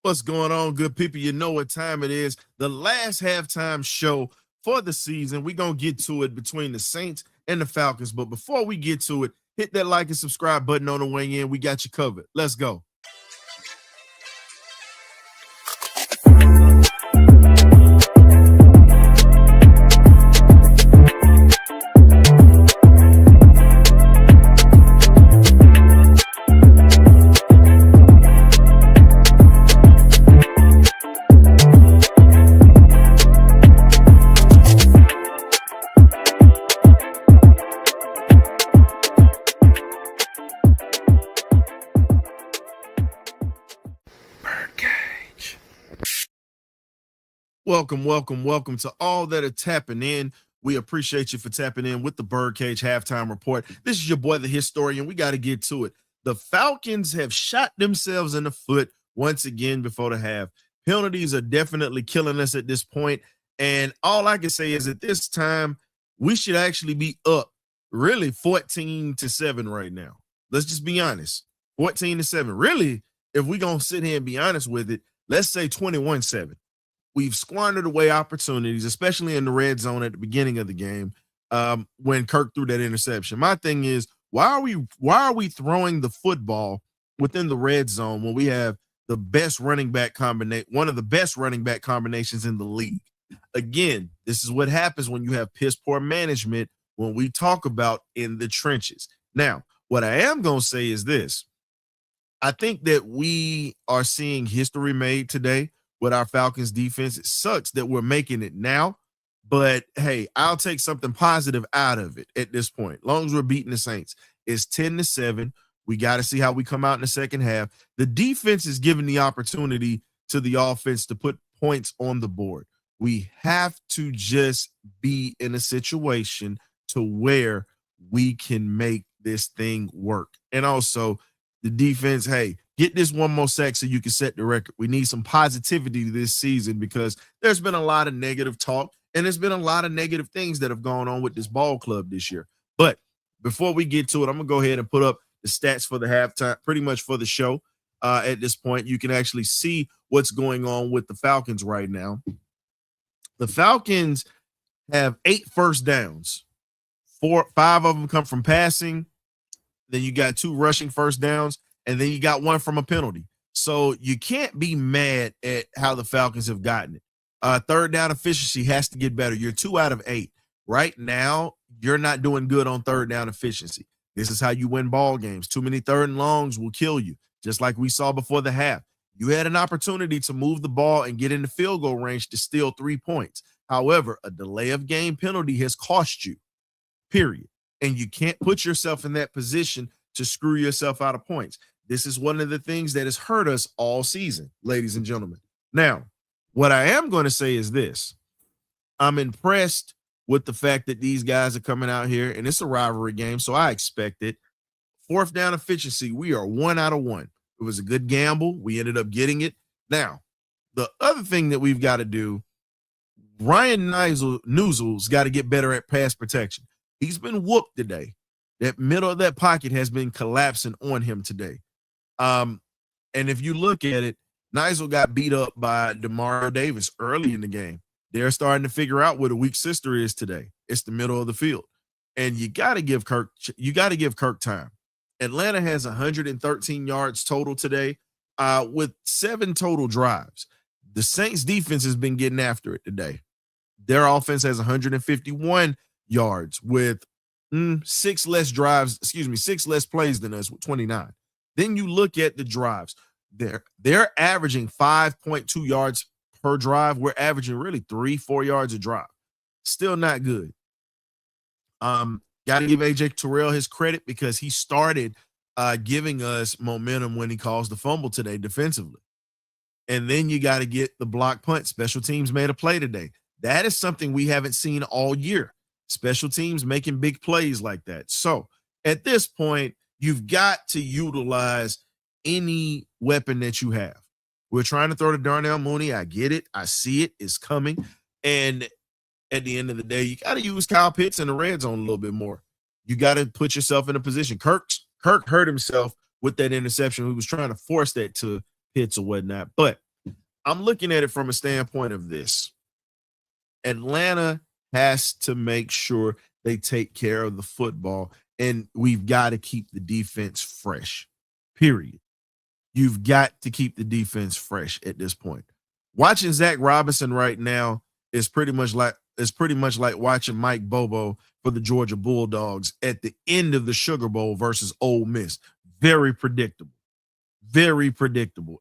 What's going on, good people? You know what time it is. The last halftime show for the season. We're going to get to it between the Saints and the Falcons. But before we get to it, hit that like and subscribe button on the way in. We got you covered. Let's go. Welcome to all that are tapping in. We appreciate you for tapping in with the Birdcage halftime report. This is your boy, the historian. We got to get to it. The Falcons have shot themselves in the foot once again before the half. Penalties are definitely killing us at this point. And all I can say is at this time, we should actually be up really 14-7 right now. Let's just be honest. 14-7. Really, if we're going to sit here and be honest with it, let's say 21-7. We've squandered away opportunities, especially in the red zone at the beginning of the game when Kirk threw that interception. My thing is, why are we throwing the football within the red zone when we have the best running back combination, one of the best running back combinations in the league? Again, this is what happens when you have piss poor management when we talk about in the trenches. Now, what I am going to say is this. I think that we are seeing history made today with our Falcons defense. It sucks that we're making it now, but hey, I'll take something positive out of it at this point. As long as we're beating the Saints, it's 10-7. We got to see how we come out in the second half. The defense is giving the opportunity to the offense to put points on the board. We have to just be in a situation to where we can make this thing work. And also the defense, hey, get this one more sack so you can set the record. We need some positivity this season because there's been a lot of negative talk and there's been a lot of negative things that have gone on with this ball club this year. But before we get to it, I'm going to go ahead and put up the stats for the halftime, pretty much for the show. At this point, you can actually see what's going on with the Falcons right now. The Falcons have 8 first downs. 5 of them come from passing. Then you got 2 rushing first downs. And then you got 1 from a penalty. So you can't be mad at how the Falcons have gotten it. Third down efficiency has to get better. You're 2 out of 8. Right now, you're not doing good on third down efficiency. This is how you win ball games. Too many third and longs will kill you, just like we saw before the half. You had an opportunity to move the ball and get in the field goal range to steal 3 points. However, a delay of game penalty has cost you, period. And you can't put yourself in that position to screw yourself out of points. This is one of the things that has hurt us all season, ladies and gentlemen. Now, what I am going to say is this. I'm impressed with the fact that these guys are coming out here, and it's a rivalry game, so I expect it. Fourth down efficiency, we are 1 out of 1. It was a good gamble. We ended up getting it. Now, the other thing that we've got to do, Ryan Newsle's got to get better at pass protection. He's been whooped today. That middle of that pocket has been collapsing on him today. And if you look at it, Nigel got beat up by Demario Davis early in the game. They're starting to figure out where the weak sister is today. It's the middle of the field. And you got to give Kirk time. Atlanta has 113 yards total today with 7 total drives. The Saints defense has been getting after it today. Their offense has 151 yards with 6 less plays than us with 29. Then you look at the drives. They're averaging 5.2 yards per drive. We're averaging really 3-4 yards a drive. Still not good. Got to give AJ Terrell his credit because he started giving us momentum when he caused the fumble today defensively. And then you got to get the block punt. Special teams made a play today. That is something we haven't seen all year. Special teams making big plays like that. So at this point, you've got to utilize any weapon that you have. We're trying to throw to Darnell Mooney. I get it. I see it. It's coming. And at the end of the day, you got to use Kyle Pitts in the red zone a little bit more. You got to put yourself in a position. Kirk hurt himself with that interception. He was trying to force that to Pitts or whatnot. But I'm looking at it from a standpoint of this. Atlanta has to make sure they take care of the football, and we've got to keep the defense fresh, period. You've got to keep the defense fresh at this point. Watching Zach Robinson right now is pretty much like watching Mike Bobo for the Georgia Bulldogs at the end of the Sugar Bowl versus Ole Miss. Very predictable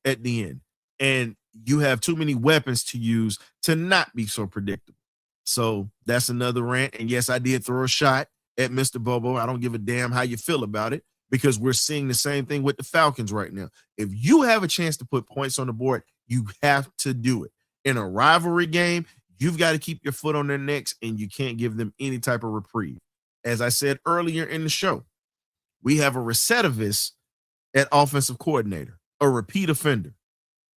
at the end. And you have too many weapons to use to not be so predictable. So that's another rant. And yes, I did throw a shot at Mr. Bobo. I don't give a damn how you feel about it, because we're seeing the same thing with the Falcons right now. If you have a chance to put points on the board, you have to do it. In a rivalry game, you've got to keep your foot on their necks, and you can't give them any type of reprieve. As I said earlier in the show, we have a recidivist at offensive coordinator, a repeat offender.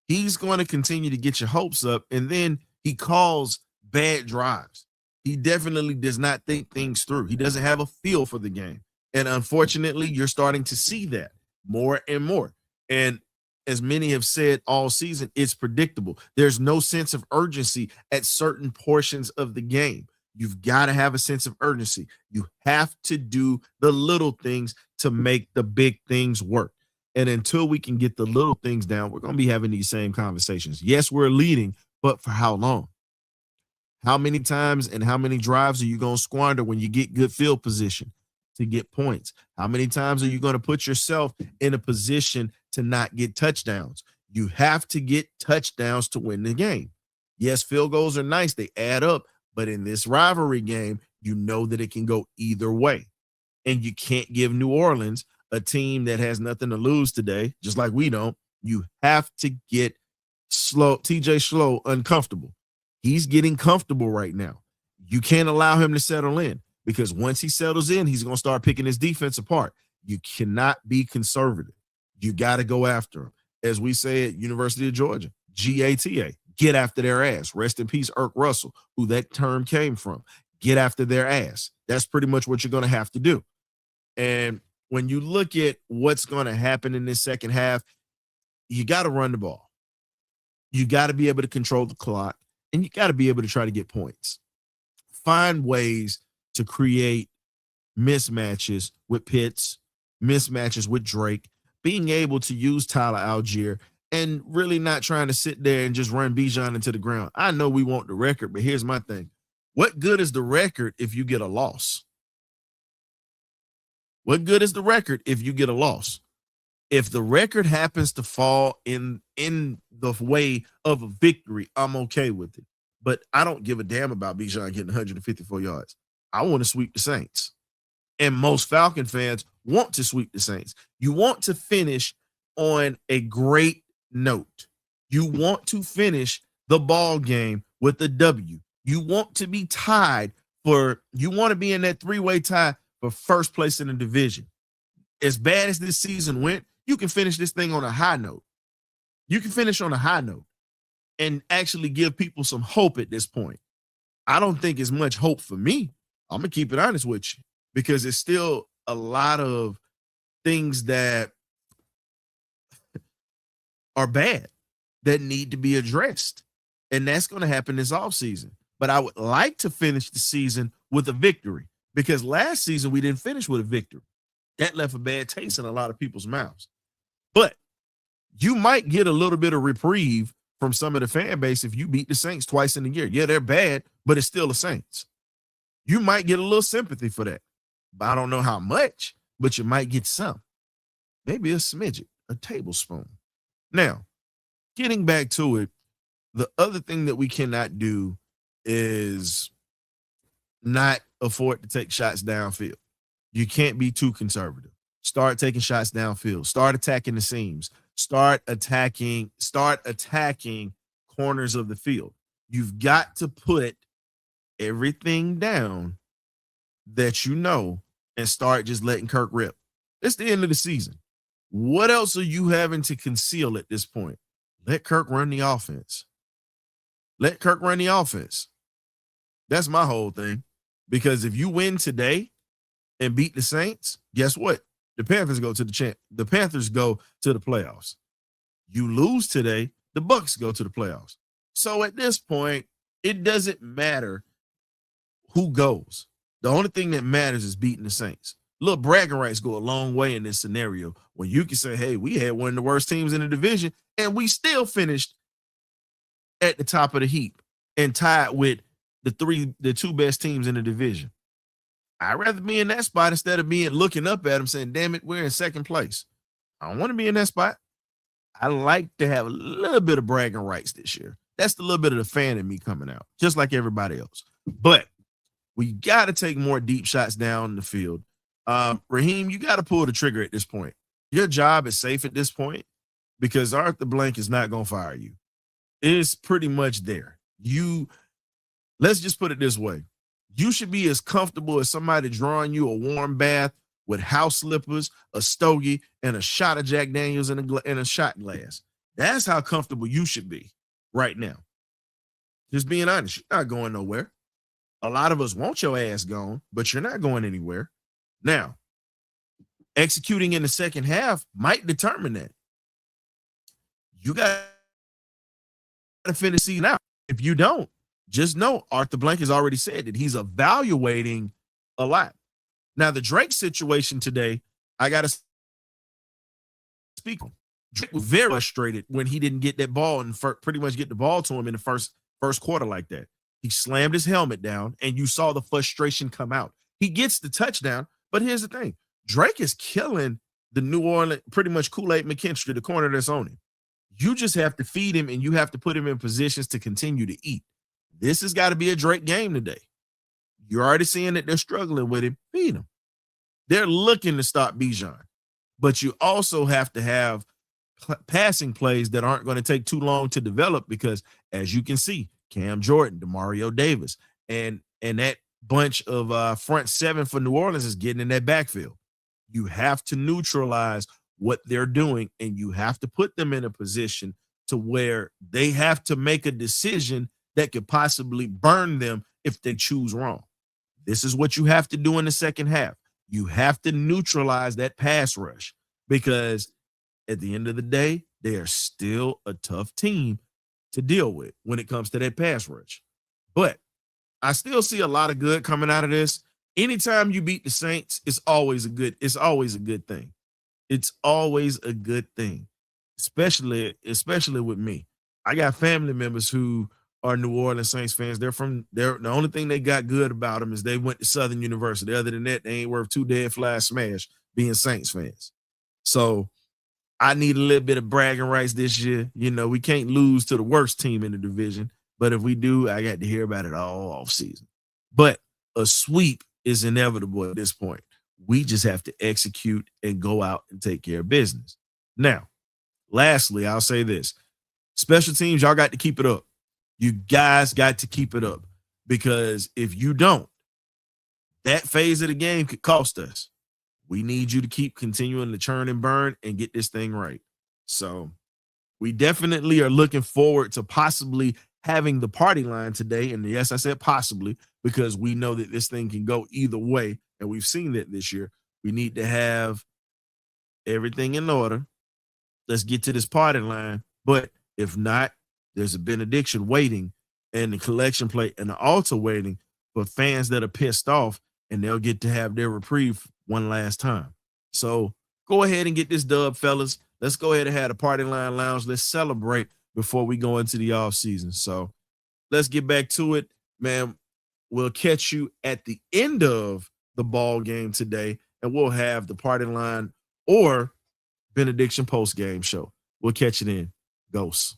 He's going to continue to get your hopes up, and then he calls bad drives. He definitely does not think things through. He doesn't have a feel for the game. And unfortunately, you're starting to see that more and more. And as many have said all season, it's predictable. There's no sense of urgency at certain portions of the game. You've got to have a sense of urgency. You have to do the little things to make the big things work. And until we can get the little things down, we're going to be having these same conversations. Yes, we're leading, but for how long? How many times and how many drives are you going to squander when you get good field position to get points? How many times are you going to put yourself in a position to not get touchdowns? You have to get touchdowns to win the game. Yes, field goals are nice. They add up. But in this rivalry game, you know that it can go either way. And you can't give New Orleans, a team that has nothing to lose today, just like we don't. You have to get TJ Slow uncomfortable. He's getting comfortable right now. You can't allow him to settle in, because once he settles in, he's going to start picking his defense apart. You cannot be conservative. You got to go after him. As we say at University of Georgia, GATA, get after their ass. Rest in peace, Irk Russell, who that term came from. Get after their ass. That's pretty much what you're going to have to do. And when you look at what's going to happen in this second half, you got to run the ball. You got to be able to control the clock, and you got to be able to try to get points. Find ways to create mismatches with Pitts, mismatches with Drake, being able to use Tyler Algier, and really not trying to sit there and just run Bijan into the ground. I know we want the record, but here's my thing. What good is the record if you get a loss? What good is the record if you get a loss? If the record happens to fall in the way of a victory, I'm okay with it. But I don't give a damn about Bijan getting 154 yards. I want to sweep the Saints. And most Falcon fans want to sweep the Saints. You want to finish on a great note. You want to finish the ball game with a W. You want to be tied you want to be in that three-way tie for first place in the division. As bad as this season went, you can finish this thing on a high note. You can finish on a high note and actually give people some hope at this point. I don't think it's much hope for me. I'm going to keep it honest with you, because it's still a lot of things that are bad that need to be addressed. And that's going to happen this offseason. But I would like to finish the season with a victory, because last season we didn't finish with a victory. That left a bad taste in a lot of people's mouths. But you might get a little bit of reprieve from some of the fan base if you beat the Saints twice in a year. Yeah, they're bad, but it's still the Saints. You might get a little sympathy for that. But I don't know how much, but you might get some. Maybe a smidget, a tablespoon. Now, getting back to it, the other thing that we cannot do is not afford to take shots downfield. You can't be too conservative. Start taking shots downfield. Start attacking the seams. Start attacking corners of the field. You've got to put everything down that you know and start just letting Kirk rip. It's the end of the season. What else are you having to conceal at this point? Let Kirk run the offense. Let Kirk run the offense. That's my whole thing. Because if you win today and beat the Saints, guess what? The Panthers go to the playoffs. You lose today, the Bucks go to the playoffs. So at this point, it doesn't matter who goes. The only thing that matters is beating the Saints. Little bragging rights go a long way in this scenario when you can say, hey, we had one of the worst teams in the division, and we still finished at the top of the heap and tied with the two best teams in the division. I'd rather be in that spot instead of being looking up at them saying, damn it, we're in second place. I don't want to be in that spot. I like to have a little bit of bragging rights this year. That's the little bit of the fan in me coming out, just like everybody else. But we got to take more deep shots down the field. Raheem, you got to pull the trigger at this point. Your job is safe at this point because Arthur Blank is not going to fire you. It's pretty much there. Let's just put it this way. You should be as comfortable as somebody drawing you a warm bath with house slippers, a stogie, and a shot of Jack Daniels in a shot glass. That's how comfortable you should be right now. Just being honest, you're not going nowhere. A lot of us want your ass gone, but you're not going anywhere. Now, executing in the second half might determine that. You got to finish season out. If you don't, just know Arthur Blank has already said that he's evaluating a lot. Now, the Drake situation today, I got to speak on. Drake was very frustrated when he didn't get that ball and pretty much get the ball to him in the first quarter like that. He slammed his helmet down, and you saw the frustration come out. He gets the touchdown, but here's the thing. Drake is killing the New Orleans, pretty much Kool-Aid McKinstry, the corner that's on him. You just have to feed him, and you have to put him in positions to continue to eat. This has got to be a Drake game today. You're already seeing that they're struggling with him. Feed him. They're looking to stop Bijan, but you also have to have passing plays that aren't going to take too long to develop because, as you can see, Cam Jordan, DeMario Davis, and that bunch of front seven for New Orleans is getting in that backfield. You have to neutralize what they're doing, and you have to put them in a position to where they have to make a decision that could possibly burn them if they choose wrong. This is what you have to do in the second half. You have to neutralize that pass rush because at the end of the day, they are still a tough team to deal with when it comes to that pass rush. But I still see a lot of good coming out of this. Anytime you beat the Saints, it's always a good thing. It's always a good thing, especially with me. I got family members who are New Orleans Saints fans. The only thing they got good about them is they went to Southern University. Other than that, they ain't worth two dead flies smash being Saints fans. So I need a little bit of bragging rights this year. You know, we can't lose to the worst team in the division. But if we do, I got to hear about it all off season. But a sweep is inevitable at this point. We just have to execute and go out and take care of business. Now, lastly, I'll say this. Special teams, y'all got to keep it up. You guys got to keep it up because if you don't, that phase of the game could cost us. We need you to keep continuing to churn and burn and get this thing right. So we definitely are looking forward to possibly having the party line today. And yes, I said possibly because we know that this thing can go either way. And we've seen that this year. We need to have everything in order. Let's get to this party line. But if not, there's a benediction waiting and the collection plate and the altar waiting for fans that are pissed off, and they'll get to have their reprieve one last time. So go ahead and get this dub, fellas. Let's go ahead and have a party line lounge. Let's celebrate before we go into the off season. So let's get back to it, man. We'll catch you at the end of the ball game today, and we'll have the party line or benediction post game show. We'll catch it in. Ghosts.